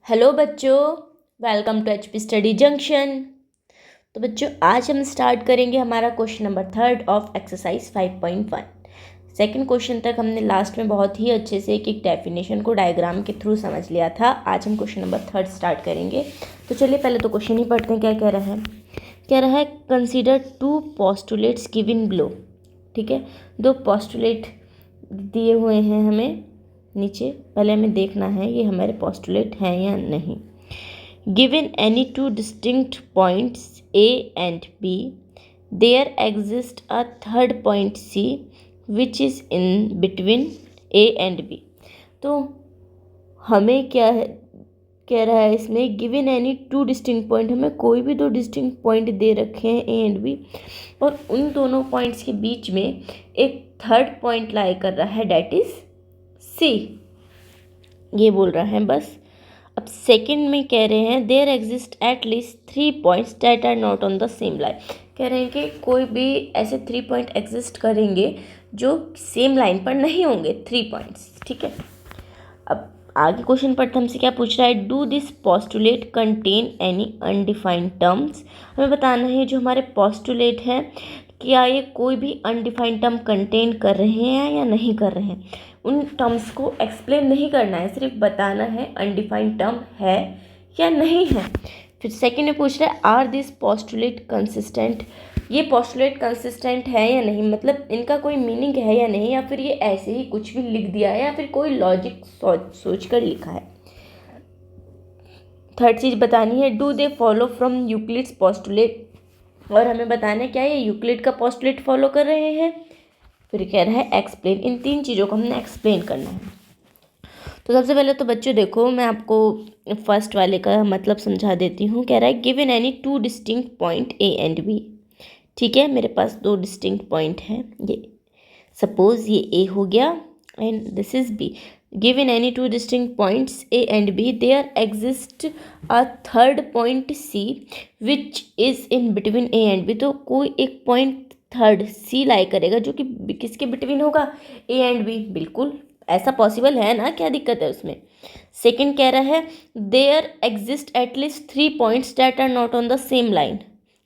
Hello बच्चों, welcome to HP study junction. तो बच्चों आज हम स्टार्ट करेंगे हमारा question number 3 of exercise 5.1। Second question तक हमने लास्ट में बहुत ही अच्छे से एक एक डेफिनेशन को डायग्राम के थ्रू समझ लिया था। आज हम क्वेश्चन नंबर 3 स्टार्ट करेंगे। तो चलिए पहले तो क्वेश्चन ही पढ़ते हैं। क्या कह रहा है? कह रहा है कंसीडर 2 पोस्टुलेट्स गिवन बिलो। ठीक है, 2 पोस्टुलेट दिए हुए हैं हमें नीचे। पहले हमें देखना है ये हमारे पोस्टुलेट हैं या नहीं। Given any 2 distinct points A and B, there exist a third point C which is in between A and B. तो हमें क्या है कह रहा है इसमें, गिवन एनी 2 डिस्टिंक्ट पॉइंट, हमें कोई भी 2 डिस्टिंक्ट पॉइंट दे रखे हैं ए एंड बी, और उन दोनों पॉइंट्स के बीच में एक थर्ड पॉइंट लाई कर रहा है, डेट इज सी। ये बोल रहा है बस। अब सेकंड में कह रहे हैं there exist at least 3 points that are not on the same line. कह रहे हैं कि कोई भी ऐसे 3 पॉइंट एग्जिस्ट करेंगे जो सेम लाइन पर नहीं होंगे, 3 पॉइंट्स। ठीक है, अब आगे क्वेश्चन पढ़ते हमसे क्या पूछ रहा है। Do this postulate contain any undefined terms. हमें बताना है जो हमारे पोस्टुलेट हैं क्या ये कोई भी अनडिफाइंड टर्म कंटेन कर रहे हैं या नहीं कर रहे हैं। उन टर्म्स को एक्सप्लेन नहीं करना है, सिर्फ बताना है अनडिफाइंड टर्म है या नहीं है। फिर सेकंड में पूछ रहा है आर दिस पोस्टुलेट कंसिस्टेंट। ये पोस्टुलेट कंसिस्टेंट है या नहीं, मतलब इनका कोई मीनिंग है या नहीं, या फिर ये ऐसे ही कुछ भी लिख दिया है या फिर कोई लॉजिक सोच कर लिखा है। थर्ड चीज़ बतानी है do they follow from Euclid's postulate, और हमें बताना है क्या ये यूक्लिड का पोस्टुलेट फॉलो कर रहे हैं। फिर कह रहा है एक्सप्लेन, इन 3 चीज़ों को हमने एक्सप्लेन करना है। तो सबसे पहले तो बच्चों देखो, मैं आपको फर्स्ट वाले का मतलब समझा देती हूँ। कह रहा है given any 2 distinct point A and B. ठीक है, मेरे पास 2 डिस्टिंक्ट पॉइंट हैं। ये सपोज ये ए हो गया and this is B. Given any 2 distinct points A and B, there exist a third point C which is in between A and B. तो कोई एक पॉइंट थर्ड सी लाई करेगा जो कि किसके बिटवीन होगा, ए एंड बी। बिल्कुल ऐसा पॉसिबल है ना, क्या दिक्कत है उसमें। सेकंड कह रहा है there exist at least 3 points that are not on the same line.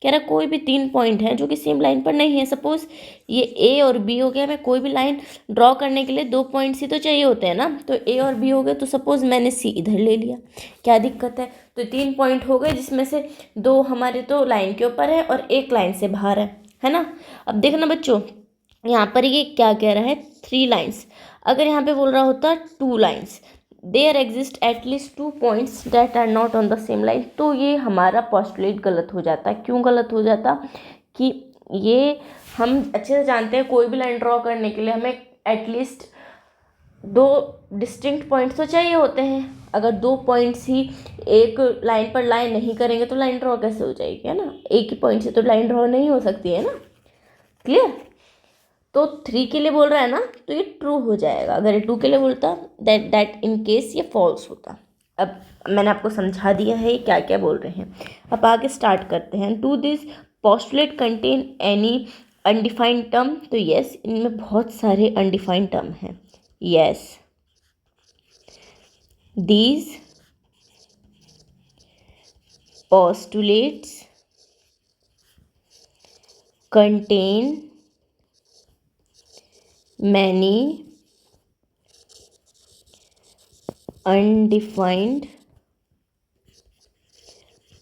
कह रहा कोई भी 3 पॉइंट हैं जो कि सेम लाइन पर नहीं है। सपोज ये ए और बी हो गया, मैं कोई भी लाइन ड्रॉ करने के लिए 2 पॉइंट्स ही तो चाहिए होते हैं ना। तो ए और बी हो गए, तो सपोज मैंने सी इधर ले लिया, क्या दिक्कत है। तो 3 पॉइंट हो गए जिसमें से 2 हमारे तो लाइन के ऊपर है और 1 लाइन से बाहर है ना। अब देखना बच्चों, यहाँ पर ये क्या कह रहा है, 3 लाइन्स। अगर यहाँ पे बोल रहा होता 2 lines, there exist at least 2 points that are not on the same line, तो ये हमारा पोस्टुलेट गलत हो जाता। क्यों गलत हो जाता कि ये हम अच्छे से जानते हैं कोई भी लाइन ड्रॉ करने के लिए हमें एटलीस्ट 2 डिस्टिंक्ट पॉइंट्स तो चाहिए होते हैं। अगर 2 पॉइंट्स ही एक लाइन पर लाइन नहीं करेंगे तो लाइन ड्रॉ कैसे हो जाएगी, है ना। एक ही पॉइंट से तो लाइन ड्रॉ नहीं हो सकती है ना। क्लियर। तो 3 के लिए बोल रहा है ना, तो ये ट्रू हो जाएगा। अगर ये 2 के लिए बोलता दैट इन केस ये फॉल्स होता। अब मैंने आपको समझा दिया है क्या क्या बोल रहे हैं। अब आगे स्टार्ट करते हैं। Do this postulate contain any undefined term. तो यस, इनमें बहुत सारे अनडिफाइंड टर्म हैं। Yes, these postulates contain many undefined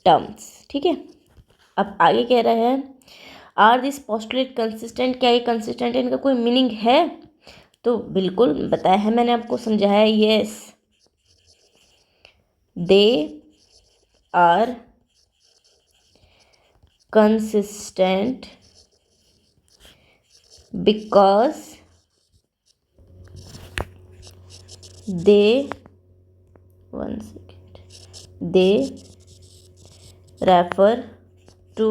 terms। ठीक है, अब आगे कह रहा है आर दिस पोस्टुलेट कंसिस्टेंट। क्या ये कंसिस्टेंट है, इनका कोई मीनिंग है। तो बिल्कुल बताया है मैंने आपको, समझाया है। Yes, they are consistent because they refer to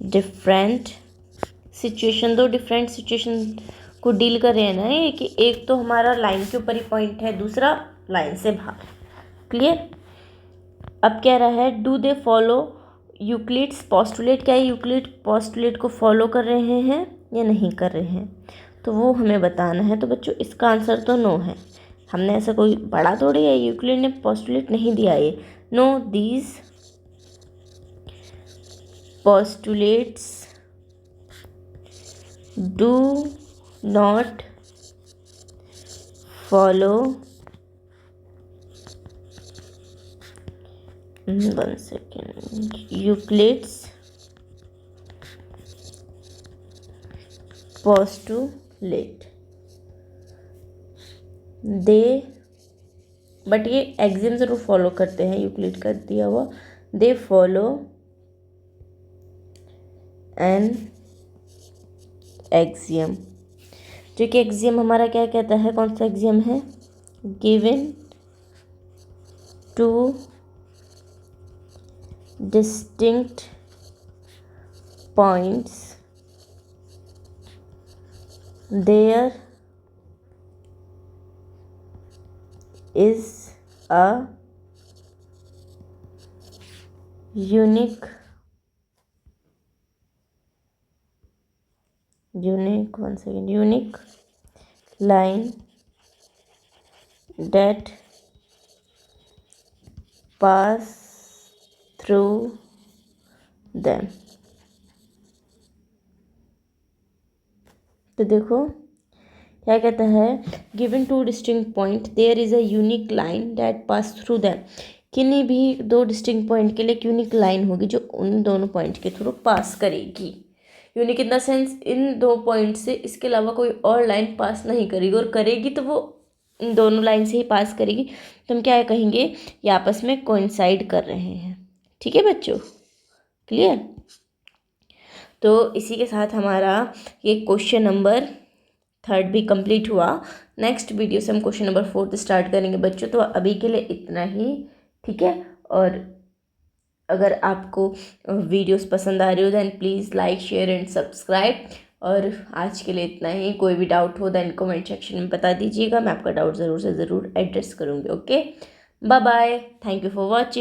different situation. 2 different situation को डील कर रहे हैं ना ये, कि एक तो हमारा लाइन के ऊपर ही पॉइंट है, दूसरा लाइन से बाहर। क्लियर। अब कह रहा है do they follow Euclid's postulate. क्या यूक्लिड पोस्टुलेट को फॉलो कर रहे हैं या नहीं कर रहे हैं। तो वो हमें बताना है। तो बच्चों इसका आंसर तो नो है। हमने ऐसा कोई पढ़ा थोड़ी है, यूक्लिड ने पोस्टुलेट नहीं दिया है। No, these postulates do not follow one second Euclid's postulate। They but ये एग्जिम ज़रूर फॉलो करते हैं यूक्लिड का दिया हुआ। दे फॉलो एन एक्सियम, जो कि एक्सियम हमारा क्या कहता है, कौन सा एक्सियम है, given two distinct points there is a unique line that pass through them। तो देखो क्या कहता है, given two distinct point there is a unique line that pass through them. किन्हीं भी दो डिस्टिंक्ट पॉइंट के लिए एक यूनिक लाइन होगी जो उन दोनों पॉइंट के थ्रू पास करेगी। Unique in the sense in दो पॉइंट से इसके अलावा कोई और लाइन पास नहीं करेगी, और करेगी तो वो इन दोनों लाइन से ही पास करेगी। तो हम क्या कहेंगे, ये आपस में कोइंसाइड कर रहे हैं। ठीक है बच्चों, क्लियर। तो इसी के साथ हमारा ये क्वेश्चन नंबर 3 भी कंप्लीट हुआ। नेक्स्ट वीडियो से हम क्वेश्चन नंबर 4 स्टार्ट करेंगे बच्चों। तो अभी के लिए इतना ही, ठीक है। और अगर आपको वीडियोस पसंद आ रही हो then please like share and subscribe. और आज के लिए इतना ही। कोई भी डाउट हो देन कमेंट सेक्शन में बता दीजिएगा, मैं आपका डाउट ज़रूर से ज़रूर एड्रेस करूँगी। Okay, bye bye, thank you for watching.